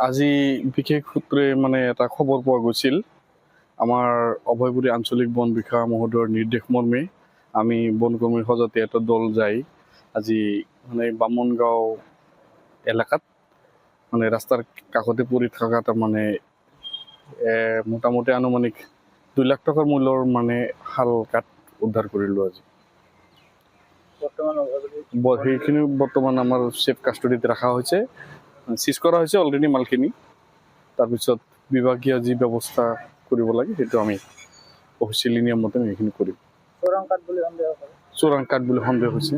আজি বিশেষ সূত্ৰে মানে এটা খবৰ পোৱা গৈছিল। আমাৰ অভয়পুৰী আঞ্চলিক বন বিষয়া মহোদয়ৰ নিৰ্দেশ মৰ্মে আমি বনকৰ্মীৰ সজাতি এটা দল যাই আজি মানে বামনগাঁও এলেকাত মানে ৰাস্তাৰ কাষতে পৰি থকা তাৰমানে মোটামুটি আনুমানিক 2 লাখ টকাৰ মূল্যৰ মানে শাল কাঠ উদ্ধাৰ কৰিলোঁ আজি। সেইখিনি বৰ্তমান আমাৰ চেফ কাষ্টডিত ৰখা হৈছে, চিজ কৰা হৈছে অলৰেডি মালখিনি। তাৰপিছত বিভাগীয় যি ব্যৱস্থা কৰিব লাগে সেইটো আমি অফিচিয়েলি নিয়ম মতে সেইখিনি কৰিম। চোৰাং কাঠ বুলি সন্দেহ হৈছে।